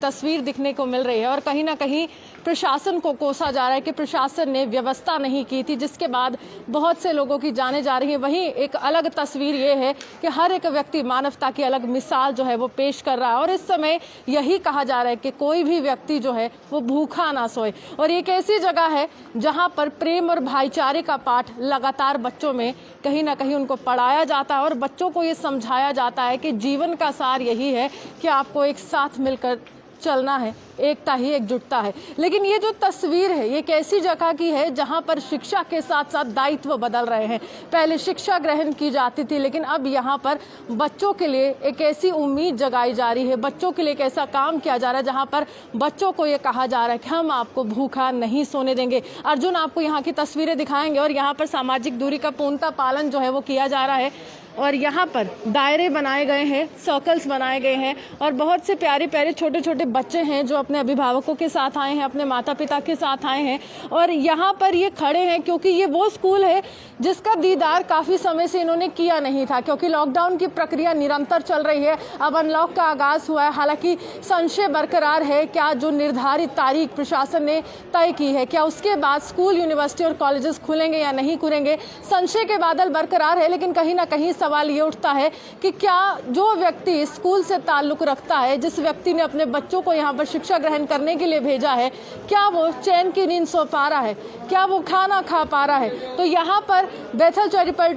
तस्वीर दिखने को मिल रही है और कहीं ना कहीं प्रशासन को कोसा जा रहा है कि प्रशासन ने व्यवस्था नहीं की थी, जिसके बाद बहुत से लोगों की जानें जा रही हैं। वहीं एक अलग तस्वीर ये है कि हर एक व्यक्ति मानवता की अलग मिसाल जो है वो पेश कर रहा है और इस समय यही कहा जा रहा है कि कोई भी व्यक्ति जो है वो भूखा ना सोए। और एक ऐसी जगह है जहाँ पर प्रेम और भाईचारे का पाठ लगातार बच्चों में कहीं ना कहीं उनको पढ़ाया जाता है और बच्चों को ये समझाया जाता है कि जीवन का सार यही है कि आपको एक साथ मिलकर चलना है, एकता ही एकजुटता है। लेकिन ये जो तस्वीर है ये एक ऐसी जगह की है जहां पर शिक्षा के साथ साथ दायित्व बदल रहे हैं। पहले शिक्षा ग्रहण की जाती थी, लेकिन अब यहाँ पर बच्चों के लिए एक ऐसी उम्मीद जगाई जा रही है, बच्चों के लिए एक ऐसा काम किया जा रहा है जहां पर बच्चों को ये कहा जा रहा है कि हम आपको भूखा नहीं सोने देंगे। अर्जुन आपको यहाँ की तस्वीरें दिखाएंगे और यहाँ पर सामाजिक दूरी का पूर्णतः पालन जो है वो किया जा रहा है और यहाँ पर दायरे बनाए गए हैं, सर्कल्स बनाए गए हैं और बहुत से प्यारे प्यारे छोटे छोटे बच्चे हैं जो अपने अभिभावकों के साथ आए हैं, अपने माता पिता के साथ आए हैं और यहाँ पर ये खड़े हैं क्योंकि ये वो स्कूल है जिसका दीदार काफ़ी समय से इन्होंने किया नहीं था, क्योंकि लॉकडाउन की प्रक्रिया निरंतर चल रही है। अब अनलॉक का आगाज़ हुआ है, हालांकि संशय बरकरार है क्या जो निर्धारित तारीख प्रशासन ने तय की है, क्या उसके बाद स्कूल, यूनिवर्सिटी और कॉलेजेस खुलेंगे या नहीं खुलेंगे। संशय के बादल बरकरार है, लेकिन कहीं ना कहीं सवाल ये उठता है कि क्या जो व्यक्ति स्कूल से ताल्लुक रखता है, जिस व्यक्ति ने अपने बच्चों को यहाँ पर शिक्षा ग्रहण करने के लिए भेजा है, क्या वो चैन की नींद सो पा रहा है, क्या वो खाना खा पा रहा है। तो यहाँ पर बेथल चैरिटेबल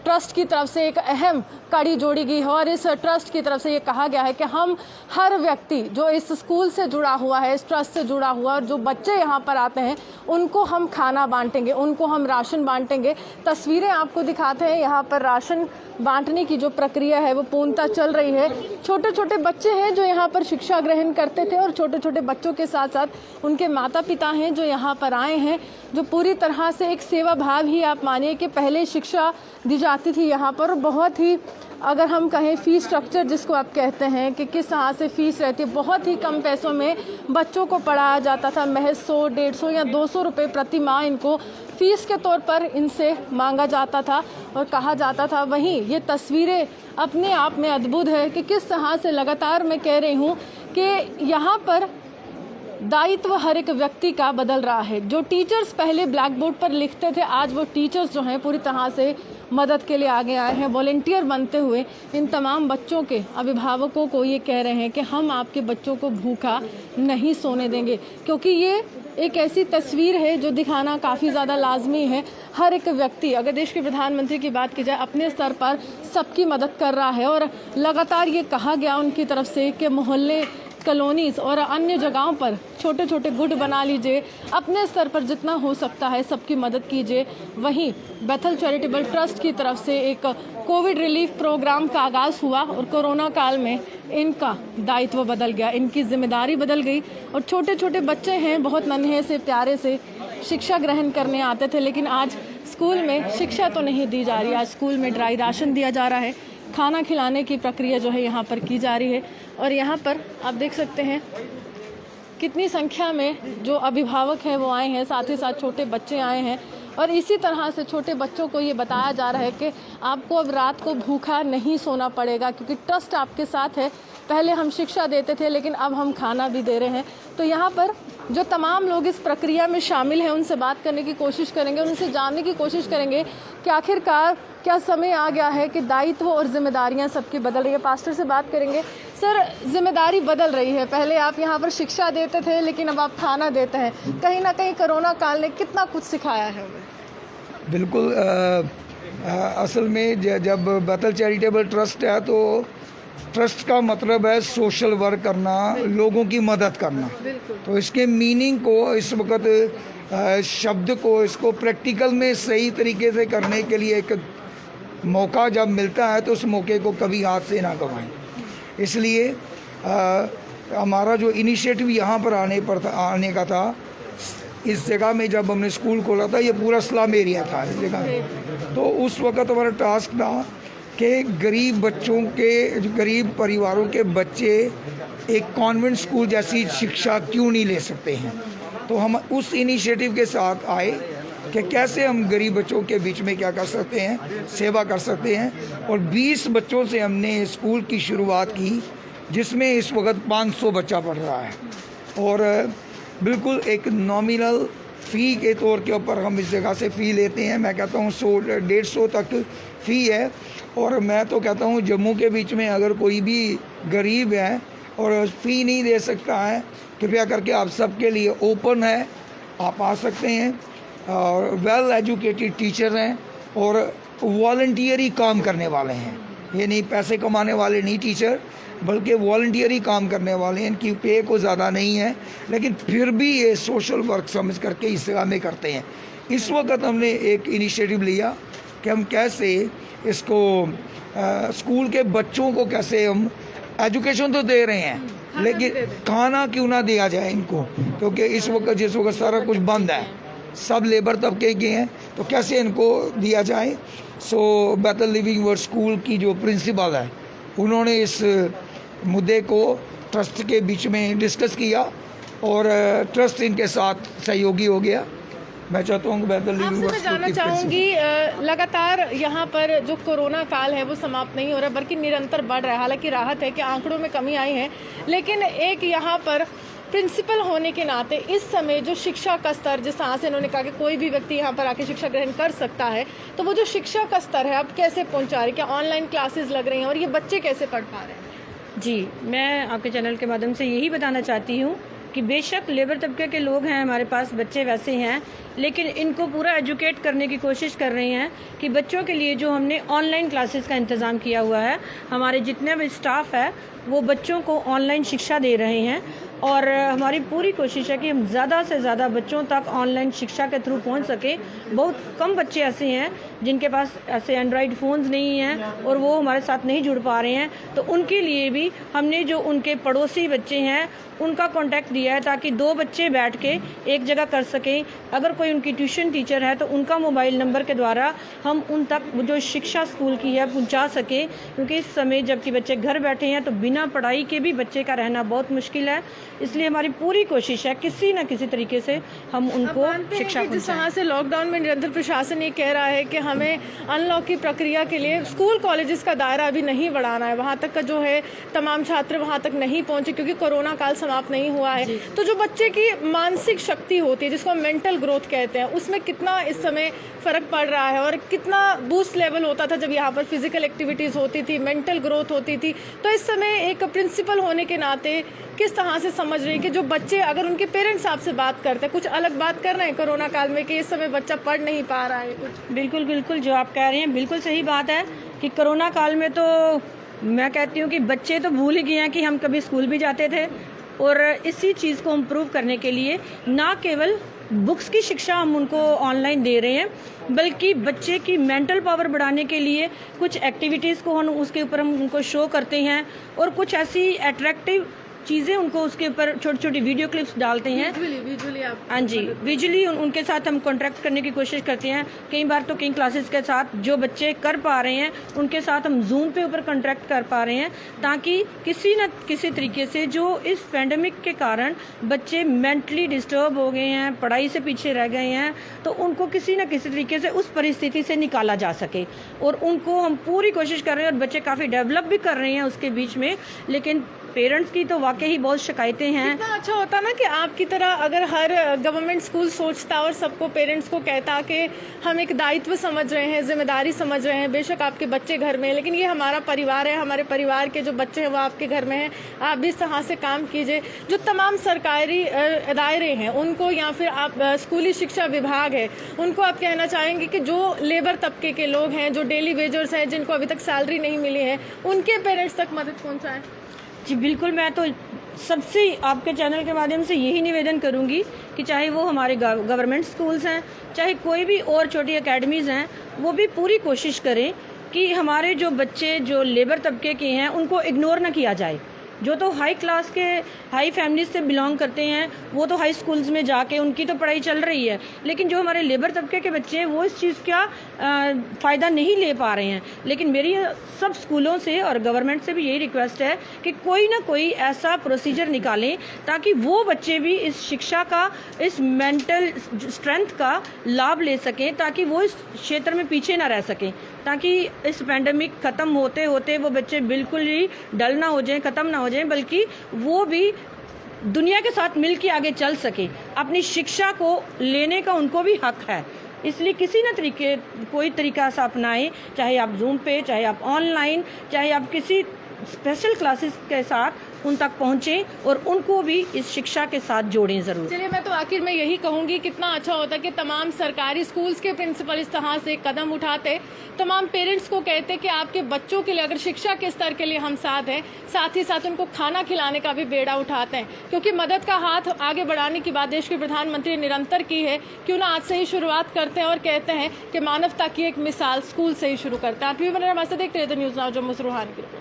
ट्रस्ट की तरफ से एक अहम कड़ी जोड़ी गई है और इस ट्रस्ट की तरफ से ये कहा गया है कि हम हर व्यक्ति जो इस स्कूल से जुड़ा हुआ है, इस ट्रस्ट से जुड़ा हुआ और जो बच्चे यहाँ पर आते हैं उनको हम खाना बांटेंगे, उनको हम राशन बांटेंगे। तस्वीरें आपको दिखाते हैं, यहाँ पर राशन बांटने की जो प्रक्रिया है वो पूर्णतः चल रही है। छोटे छोटे बच्चे हैं जो यहाँ पर शिक्षा ग्रहण करते थे और छोटे छोटे बच्चों के साथ साथ उनके माता पिता हैं जो यहाँ पर आए हैं, जो पूरी तरह से एक सेवा भाव ही आप मानिए कि पहले शिक्षा दी जाती थी यहाँ पर। बहुत ही अगर हम कहें फीस स्ट्रक्चर जिसको आप कहते हैं कि किस तरह से फीस रहती है, बहुत ही कम पैसों में बच्चों को पढ़ाया जाता था। महज 100, 150 या 200 रुपये प्रति माह इनको फीस के तौर पर इनसे मांगा जाता था और कहा जाता था। वहीं ये तस्वीरें अपने आप में अद्भुत है कि किस तरह से लगातार मैं कह रही हूँ कि यहाँ पर दायित्व हर एक व्यक्ति का बदल रहा है। जो टीचर्स पहले ब्लैक बोर्ड पर लिखते थे, आज वो टीचर्स जो हैं पूरी तरह से मदद के लिए आगे आए हैं। वॉलंटियर बनते हुए इन तमाम बच्चों के अभिभावकों को ये कह रहे हैं कि हम आपके बच्चों को भूखा नहीं सोने देंगे, क्योंकि ये एक ऐसी तस्वीर है जो दिखाना काफ़ी ज़्यादा लाजमी है। हर एक व्यक्ति, अगर देश के प्रधानमंत्री की बात की जाए, अपने स्तर पर सबकी मदद कर रहा है और लगातार ये कहा गया उनकी तरफ से कि मोहल्ले, कॉलोनीज़ और अन्य जगहों पर छोटे छोटे गुट बना लीजिए, अपने स्तर पर जितना हो सकता है सबकी मदद कीजिए। वहीं बेथल चैरिटेबल ट्रस्ट की तरफ से एक कोविड रिलीफ प्रोग्राम का आगाज़ हुआ और कोरोना काल में इनका दायित्व बदल गया, इनकी जिम्मेदारी बदल गई और छोटे छोटे बच्चे हैं, बहुत नन्हे से प्यारे से शिक्षा ग्रहण करने आते थे, लेकिन आज स्कूल में शिक्षा तो नहीं दी जा रही। आज स्कूल में ड्राई राशन दिया जा रहा है, खाना खिलाने की प्रक्रिया जो है यहाँ पर की जा रही है और यहाँ पर आप देख सकते हैं कितनी संख्या में जो अभिभावक हैं वो आए हैं, साथ ही साथ छोटे बच्चे आए हैं और इसी तरह से छोटे बच्चों को ये बताया जा रहा है कि आपको अब रात को भूखा नहीं सोना पड़ेगा, क्योंकि ट्रस्ट आपके साथ है। पहले हम शिक्षा देते थे, लेकिन अब हम खाना भी दे रहे हैं। तो यहाँ पर जो तमाम लोग इस प्रक्रिया में शामिल हैं उनसे बात करने की कोशिश करेंगे, उनसे जानने की कोशिश करेंगे कि आखिरकार क्या समय आ गया है कि दायित्व और जिम्मेदारियां सबकी बदल रही है। पास्टर से बात करेंगे। सर, जिम्मेदारी बदल रही है, पहले आप यहाँ पर शिक्षा देते थे लेकिन अब आप खाना देते हैं। कहीं ना कहीं कोरोना काल ने कितना कुछ सिखाया है हमें। बिल्कुल, असल में जब बेथल चैरिटेबल ट्रस्ट है तो ट्रस्ट का मतलब है सोशल वर्क करना, लोगों की मदद करना। तो इसके मीनिंग को, इस वक्त शब्द को, इसको प्रैक्टिकल में सही तरीके से करने के लिए एक मौका जब मिलता है तो उस मौके को कभी हाथ से ना गंवाएं। इसलिए हमारा जो इनिशिएटिव यहाँ पर आने का था, इस जगह में जब हमने स्कूल खोला था, ये पूरा स्लम एरिया था इस जगह, तो उस वक्त हमारा टास्क था कि गरीब बच्चों के, गरीब परिवारों के बच्चे एक कॉन्वेंट स्कूल जैसी शिक्षा क्यों नहीं ले सकते हैं। तो हम उस इनिशिएटिव के साथ आए कि कैसे हम गरीब बच्चों के बीच में क्या कर सकते हैं, सेवा कर सकते हैं। और 20 बच्चों से हमने स्कूल की शुरुआत की जिसमें इस वक्त 500 बच्चा पढ़ रहा है। और बिल्कुल एक नॉमिनल फ़ी के तौर के ऊपर हम इस जगह से फ़ी लेते हैं। मैं कहता हूँ 100-150 तक फ़ी है। और मैं तो कहता हूँ जम्मू के बीच में अगर कोई भी गरीब है और फ़ी नहीं दे सकता है, कृपया करके आप सबके लिए ओपन है, आप आ सकते हैं। और वेल एजुकेटेड टीचर हैं और वॉलंटियरी काम करने वाले हैं, ये नहीं पैसे कमाने वाले नहीं टीचर, बल्कि वॉलंटियरी काम करने वाले हैं। इनकी पे को ज़्यादा नहीं है, लेकिन फिर भी ये सोशल वर्क समझ करके इस जगह में करते हैं। इस वक्त हमने एक इनिशिएटिव लिया कि हम कैसे इसको स्कूल के बच्चों को कैसे हम एजुकेशन तो दे रहे हैं, लेकिन खाना क्यों ना दिया जाए इनको, क्योंकि इस वक्त जिस वक्त सारा कुछ बंद है, सब लेबर तबके के हैं, तो कैसे इनको दिया जाए। सो बेहतर लिविंग वर्ल्ड स्कूल की जो प्रिंसिपल है, उन्होंने इस मुद्दे को ट्रस्ट के बीच में डिस्कस किया और ट्रस्ट इनके साथ सहयोगी हो गया। मैं चाहता हूँ कि बेहतर लिविंग आपसे वर्ल्ड मैं स्कूल जानना की चाहूँगी, लगातार यहाँ पर जो कोरोना काल है वो समाप्त नहीं हो रहा, बल्कि निरंतर बढ़ रहा है। हालांकि राहत है कि आंकड़ों में कमी आई है, लेकिन एक यहाँ पर प्रिंसिपल होने के नाते इस समय जो शिक्षा का स्तर, जिस तरह से इन्होंने कहा कि कोई भी व्यक्ति यहाँ पर आके शिक्षा ग्रहण कर सकता है, तो वो जो शिक्षा का स्तर है अब कैसे पहुँचा रहे, क्या ऑनलाइन क्लासेस लग रही हैं और ये बच्चे कैसे पढ़ पा रहे हैं? जी, मैं आपके चैनल के माध्यम से यही बताना चाहती हूँ कि बेशक लेबर तबके के लोग हैं, हमारे पास बच्चे वैसे हैं, लेकिन इनको पूरा एजुकेट करने की कोशिश कर रहे हैं कि बच्चों के लिए जो हमने ऑनलाइन क्लासेस का इंतज़ाम किया हुआ है, हमारे जितने भी स्टाफ है वो बच्चों को ऑनलाइन शिक्षा दे रहे हैं। और हमारी पूरी कोशिश है कि हम ज़्यादा से ज़्यादा बच्चों तक ऑनलाइन शिक्षा के थ्रू पहुंच सकें। बहुत कम बच्चे ऐसे हैं जिनके पास ऐसे एंड्रॉयड फ़ोन्स नहीं हैं और वो हमारे साथ नहीं जुड़ पा रहे हैं, तो उनके लिए भी हमने जो उनके पड़ोसी बच्चे हैं उनका कांटेक्ट दिया है, ताकि 2 बच्चे बैठ के एक जगह कर सकें। अगर कोई उनकी ट्यूशन टीचर है तो उनका मोबाइल नंबर के द्वारा हम उन तक जो शिक्षा स्कूल की है पहुंचा सकें, क्योंकि इस समय जबकि बच्चे घर बैठे हैं तो बिना पढ़ाई के भी बच्चे का रहना बहुत मुश्किल है। इसलिए हमारी पूरी कोशिश है किसी न किसी तरीके से हम उनको शिक्षा जिस तरह से लॉकडाउन में निरंतर प्रशासन ये कह रहा है कि हमें अनलॉक की प्रक्रिया के लिए स्कूल कॉलेजेस का दायरा अभी नहीं बढ़ाना है, वहाँ तक का जो है तमाम छात्र वहाँ तक नहीं पहुँचे क्योंकि कोरोना काल समाप्त नहीं हुआ है, तो जो बच्चे की मानसिक शक्ति होती है जिसको हम मेंटल ग्रोथ कहते हैं, उसमें कितना इस समय फ़र्क पड़ रहा है और कितना बूस्ट लेवल होता था जब यहाँ पर फिजिकल एक्टिविटीज़ होती थी, मेंटल ग्रोथ होती थी। तो इस समय एक प्रिंसिपल होने के नाते किस तरह से समझ रहे हैं कि जो बच्चे अगर उनके पेरेंट्स आपसे बात करते हैं, कुछ अलग बात कर रहे हैं कोरोना काल में कि इस समय बच्चा पढ़ नहीं पा रहा है कुछ? बिल्कुल बिल्कुल, जो आप कह रहे हैं बिल्कुल सही बात है कि कोरोना काल में तो मैं कहती हूँ कि बच्चे तो भूल ही गए हैं कि हम कभी स्कूल भी जाते थे। और इसी चीज़ को इम्प्रूव करने के लिए ना केवल बुक्स की शिक्षा हम उनको ऑनलाइन दे रहे हैं, बल्कि बच्चे की मेंटल पावर बढ़ाने के लिए कुछ एक्टिविटीज़ को हम उसके ऊपर हम उनको शो करते हैं और कुछ ऐसी अट्रैक्टिव चीज़ें उनको उसके ऊपर छोटी छोटी वीडियो क्लिप्स डालते हैं। विजुअली आप हाँ जी, विजुअली उनके साथ हम कॉन्ट्रैक्ट करने की कोशिश करते हैं। कई बार तो कई क्लासेस के साथ जो बच्चे कर पा रहे हैं उनके साथ हम जूम पे ऊपर कॉन्ट्रैक्ट कर पा रहे हैं, ताकि किसी न किसी तरीके से जो इस पैंडमिक के कारण बच्चे मेंटली डिस्टर्ब हो गए हैं, पढ़ाई से पीछे रह गए हैं, तो उनको किसी न किसी तरीके से उस परिस्थिति से निकाला जा सके। और उनको हम पूरी कोशिश कर रहे हैं और बच्चे काफ़ी डेवलप भी कर रहे हैं उसके बीच में। लेकिन पेरेंट्स की तो वाकई ही बहुत शिकायतें हैं। इतना अच्छा होता ना कि आपकी तरह अगर हर गवर्नमेंट स्कूल सोचता और सबको पेरेंट्स को कहता कि हम एक दायित्व समझ रहे हैं, जिम्मेदारी समझ रहे हैं, बेशक आपके बच्चे घर में हैं लेकिन ये हमारा परिवार है, हमारे परिवार के जो बच्चे हैं वो आपके घर में हैं, आप भी इस तरह से काम कीजिए। जो तमाम सरकारी दायरे हैं उनको या फिर आप स्कूली शिक्षा विभाग है उनको आप कहना चाहेंगे कि जो लेबर तबके के लोग हैं, जो डेली वेजर्स हैं, जिनको अभी तक सैलरी नहीं मिली है, उनके पेरेंट्स तक मदद पहुँचाएँ? जी बिल्कुल, मैं तो सबसे आपके चैनल के माध्यम से यही निवेदन करूंगी कि चाहे वो हमारे गवर्नमेंट स्कूल्स हैं, चाहे कोई भी और छोटी एकेडमीज़ हैं, वो भी पूरी कोशिश करें कि हमारे जो बच्चे जो लेबर तबके के हैं उनको इग्नोर ना किया जाए। जो तो हाई क्लास के हाई फैमिलीज से बिलोंग करते हैं वो तो हाई स्कूल्स में जाके उनकी तो पढ़ाई चल रही है, लेकिन जो हमारे लेबर तबके के बच्चे हैं वो इस चीज़ का फ़ायदा नहीं ले पा रहे हैं। लेकिन मेरी सब स्कूलों से और गवर्नमेंट से भी यही रिक्वेस्ट है कि कोई ना कोई ऐसा प्रोसीजर निकालें ताकि वो बच्चे भी इस शिक्षा का, इस मेंटल स्ट्रेंथ का लाभ ले सकें, ताकि वो इस क्षेत्र में पीछे ना रह सकें। ताकि इस पैंडमिक ख़त्म होते होते वो बच्चे बिल्कुल ही डल ना हो जाएं, ख़त्म ना हो जाएं, बल्कि वो भी दुनिया के साथ मिल के आगे चल सके। अपनी शिक्षा को लेने का उनको भी हक है, इसलिए किसी न तरीके कोई तरीका सा अपनाएं, चाहे आप जूम पे, चाहे आप ऑनलाइन, चाहे आप किसी स्पेशल क्लासेस के साथ उन तक पहुँचें और उनको भी इस शिक्षा के साथ जोड़ें ज़रूर। चलिए, मैं तो आखिर में यही कहूँगी, कितना अच्छा होता कि तमाम सरकारी स्कूल्स के प्रिंसिपल इस तरह से एक कदम उठाते, तमाम पेरेंट्स को कहते कि आपके बच्चों के लिए अगर शिक्षा के स्तर के लिए हम साथ हैं, साथ ही साथ उनको खाना खिलाने का भी बेड़ा उठाते हैं, क्योंकि मदद का हाथ आगे बढ़ाने की बात देश के प्रधानमंत्री निरंतर की है। क्यों ना आज से ही शुरुआत करते हैं और कहते हैं कि मानवता की एक मिसाल स्कूल से ही शुरू करते हैं। आप भी हमारे साथ देखते रहते न्यूज़ नाउ जम्मू से रूहानी की।